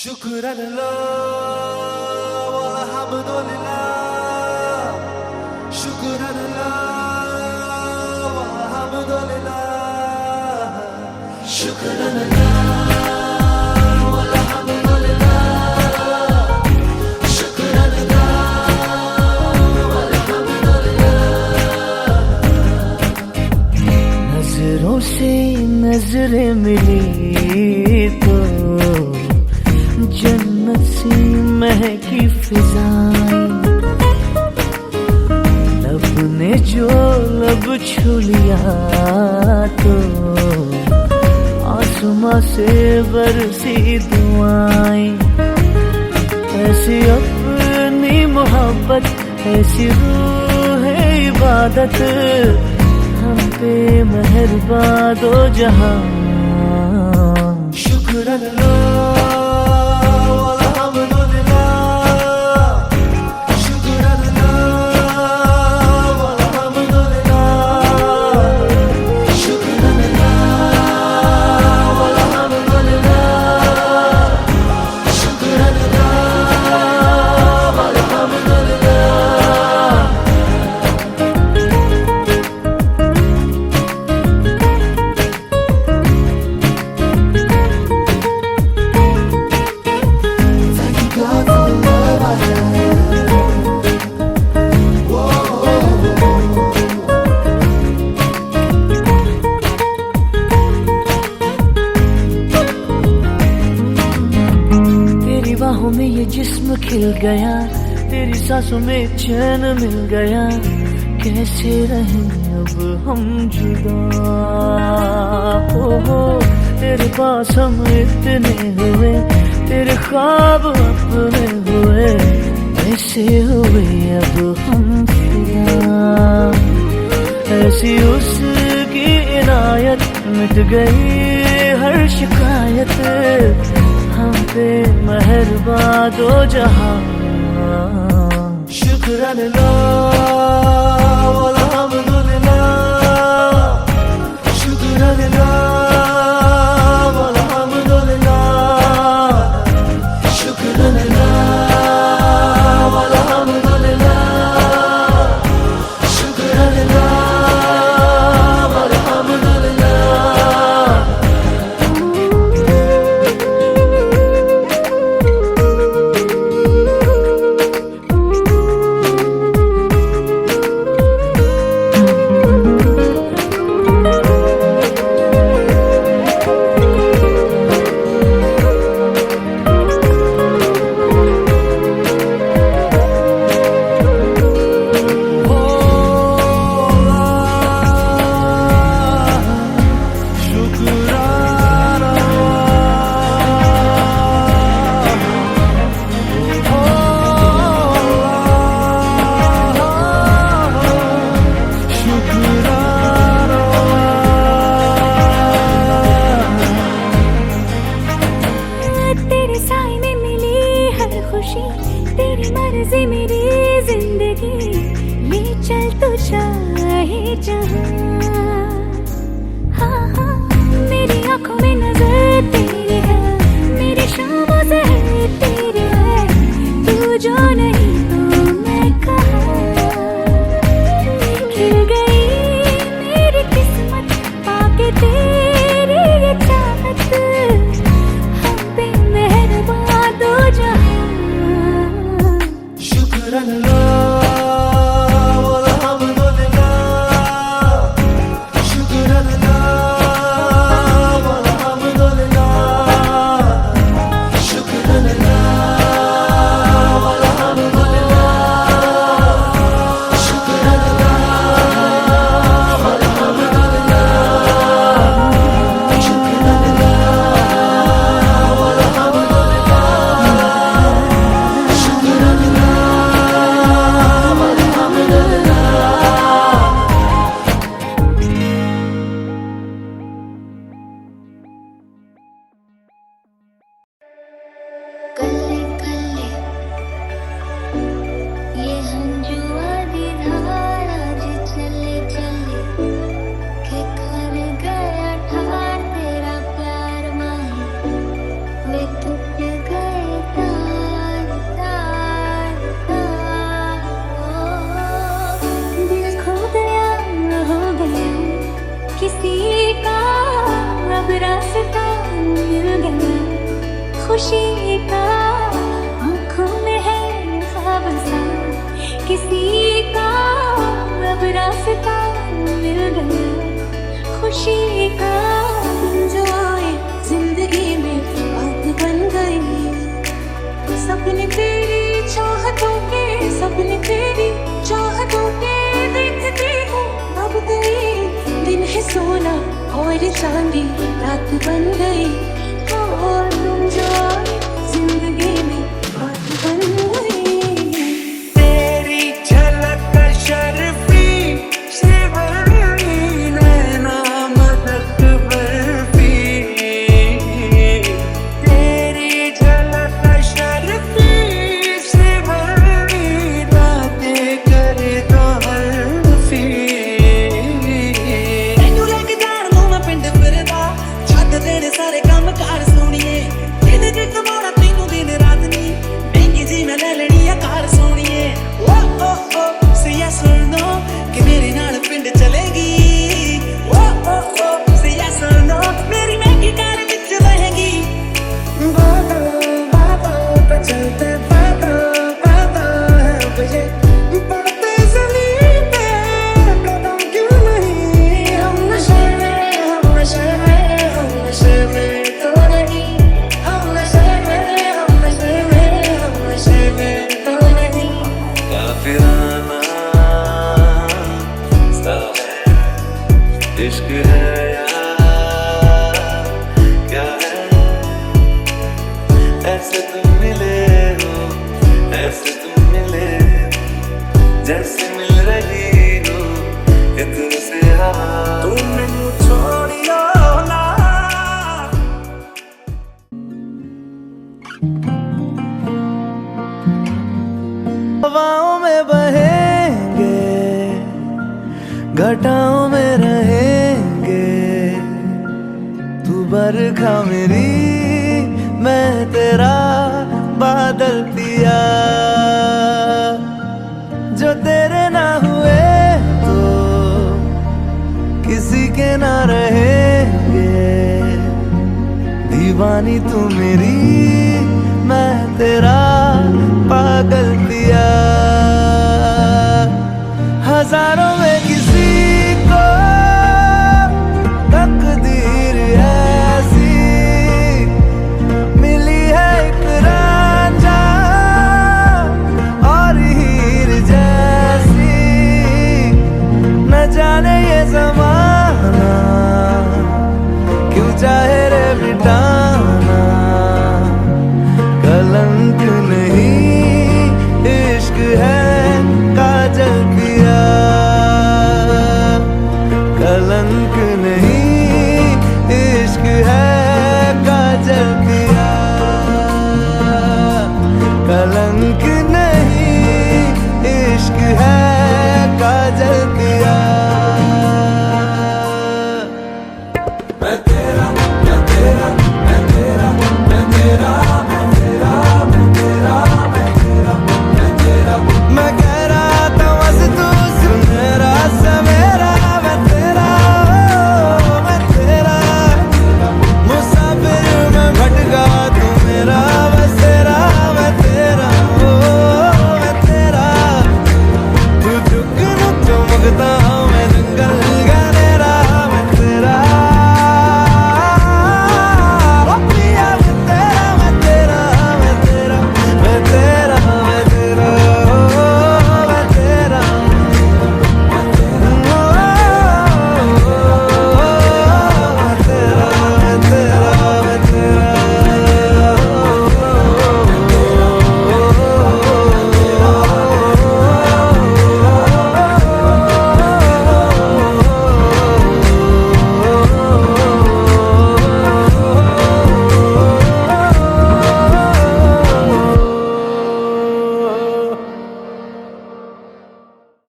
शुक्र अल्लाह वल्हम्दुलिल्लाह, शुक्र अल्लाह वल्हम्दुलिल्लाह, शुक्र अल्लाह वल्हम्दुलिल्लाह, शुक्र अल्लाह वल्हम्दुलिल्लाह। नजरों से नजरें मिली तो जन्नत सी महकी फिजाएं, लब ने जो लब छू लिया तो आसमां से बरसी दुआएं। ऐसी अपनी मोहब्बत, ऐसी रूह है इबादत, हम पे मेहरबान दो जहां। शुक्र अल्लाह में ये जिस्म खिल गया, तेरी सांसों में चैन मिल गया। कैसे रहें अब हम जुदा, हो तेरे पास हम इतने हुए, तेरे ख्वाब अपने हुए, ऐसे हुए अब हम फिदा। ऐसी उसकी इनायत, मिट गई हर शिकायत, हम पे मेहरबान दो जहां। शुक्र अल्लाह वल्हम्दुलिल्लाह, शुक्र अल्लाह वल्हम्दुलिल्लाह, शुक्र अल्लाह वल्हम्दुलिल्लाह, शुक्र अल्लाह तेरी मर्जी मेरी जिंदगी, ले चल तू चाहे जहां। हाँ हाँ मेरी आंखों में नजर तेरी है, मेरी शामों से तेरी है, तू जो नहीं तो मैं कहाँ। खिल गई मेरी किस्मत पाके तेरी ये चाहत, हम पे मेहरबान दो जहां। शुक्र अल्लाह वल्हम्दुलिल्लाह, शुक्र अल्लाह वल्हम्दुलिल्लाह, खुशी का आँखों में है ख्वाब सा, किसी का अब रास्ता मिल गया खुशी का। जो आए जिंदगी में बात बन गई, सपने तेरी चाहतों के, सपने तेरी चाहतों के देखती हूँ अब गई। दिन है सोना और चांदी रात बन गई, और तुम जो आए जिंदगी में बात बन गई। तेरी झलक शर्फी से भरी नैना मदद बर्फी, तेरी झलक शर्फी से भरी बातें करे तो हल्फी। ਤੈਨੂੰ ਲੈ ਕੇ ਜਾਣ ਨੂੰ ਮੈਂ ਪਿੰਡ ਫਿਰਦਾ, ਛੱਡ ਦੇਣੇ ਸਾਰੇ ਕੰਮ ਕਾਰ ਸੋਹਣੀਏ, ਜਿਹਦੇ ਚ ਕਮਾਉਣਾ ਤੈਨੂੰ ਦਿਨ ਰਾਤ ਨਹੀਂ, ਮਹਿੰਗੀ ਜੀ ਮੈਂ ਲੈ ਲੈਣੀ ਆ ਕਾਰ ਸੋਹਣੀਏ। ਓ ਓ ਓ say yes or no ਕਿ ਮੇਰੇ ਨਾਲ ਪਿੰਡ ਚਲੇਗੀ। ਓ ਓ ਓ say yes or no ਮੇਰੀ ਮਹਿੰਗੀ ਕਾਰ ਵਿੱਚ ਰਹੇਗੀ। बादल बादल पे चलते, बादल बादल है मुझे पड़ते ज़मीन पे कदम क्यों नहीं। हम नशे में, हम नशे में, हम नशे में तो नहीं, हम नशे में, हम नशे में, हम नशे में तो नहीं। काफिराना सा है इश्क है यार, क्या है ऐसे तुम मिले हो, ऐसे तुम मिले जैसे मिल रही हो इधर से हवा। तुम मैनू छोड़ियो ना। हवाओं में बहेंगे, घटाओं में रहेंगे, तू बरखा मेरी मैं तेरा बादल पिया। जो तेरे ना हुए तो किसी के ना रहेंगे, दीवानी तू मेरी